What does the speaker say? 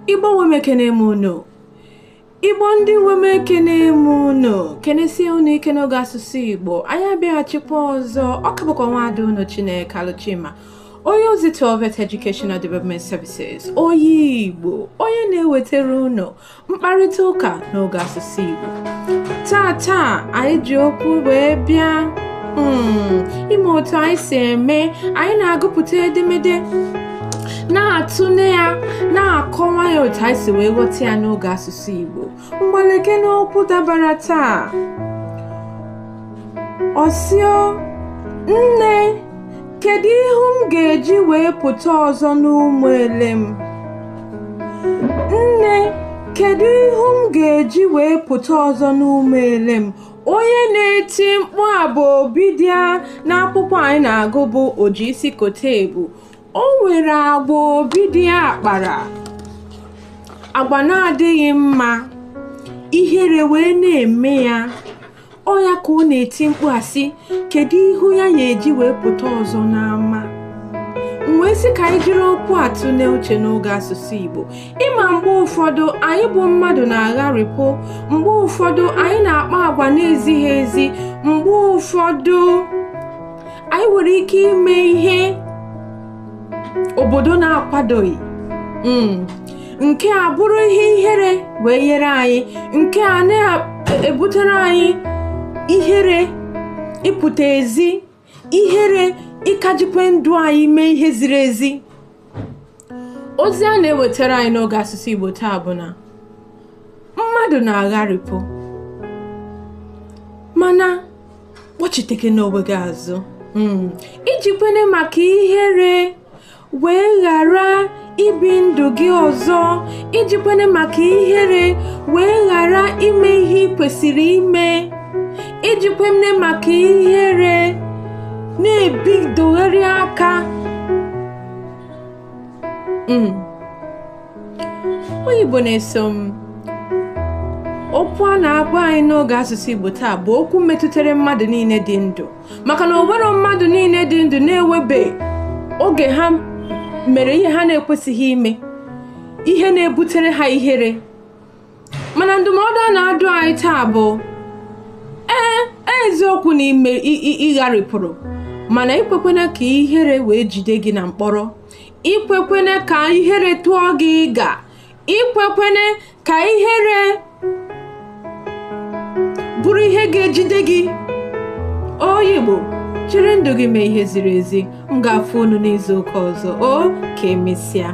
Igbo wemekene muno. Igbo ndị wemekene muno. Kenesi unu ike n'oge asụsụ Igbo. Anyị abịaghachikwa ọzọ. Ọ ka bụkwa nwaada unu Chineke Alụchima. Onye ozi Velvet Educational Development Services. Onye Igbo. Onye na-ewetara unu mkparịta ụka n'oge asụsụ Igbo. Taa anyị ji okwu wee bịa. Ime otu anyị si eme. Anyị na-agụpụta edemede. Na-atụne ya, na-akọwa ya otu anyị si wee ghọta ya n'oge asụsụ Igbo. Mgbaleke n'okwu dabara taa. Ọsịọ, nne, kedu ihu m ga-eji wee pụta ọzọ n'ụmụ ele m? Nne, kedu ihu m ga-eji wee pụta ọzọ n'ụmụ ele m? Onye na-eti mkpu a bụ Obidia n'akwụkwọ anyị na-agụ bụ Oji kote ebu. O nwere agba Obidia akpara, agba na-adịghị mma, ihere wee na-eme ya. Ọ ya ka ọ na-eti mkpu asị, kedu ihu ya eji wee pụta ọzọ n'ama? Wee sị ka anyị jiri okwu atụle uche n'oge asụsụ Igbo. Ịma mgbe ụfọdụ anyị bụ mmadụ na-agharịpụ, mgbe ụfọdụ anyị na-akpa agwa na-ezighị ezi, mgbe ụfọdụ anyị nwere ike ime ihe obodo na-akwadoghị. Nke a bụrụ ihe ihere wee nyere anyị, nke a na-ebutere anyị ihere ịpụta ezi, ihere ịkajikwe ndụ anyị mee ihe ziri ezi. Ozi a na-ewetara anyị n'oge asụsụ Igbo taa bụ na mmadụ na-agharịpụ, mana kpọchiteke n'onwe gị azụ. Iji kwene maka ihere wee ghara ibi ndụ gị ọzọ, iji kwene maka ihere wee ghara ime ihe ị kwesịrị ime, iji kwene maka ihere na-ebidogharị aka. Onye Igbo na-eso m. Okwu a na-agwa anyị n'oge asụsụ Igbo taa bụ okwu metụtara mmadụ niile dị ndụ, maka na onwero mmadụ niile dị ndụ na-ewebe oge ha mere ihe ha na-ekwesịghị ime, ihe na-ebutere ha ihere. Mana ndụmọdụ a na-adụ anyị taa bụ eziokwu n'ime ịgharịpụrụ, mana ikwekwene ka ihere wee jide gị na mkpọrọ, ikwekwene ka ihere tụọ gị ịga, ikwekwene ka ihere bụrụ ihe ga-ejide gị. Onye Igbo, chịrị ndụ gị mee ihe ziri ezi. M ga-afụ unu n'izu ụka ọzọ. Ka emesịa.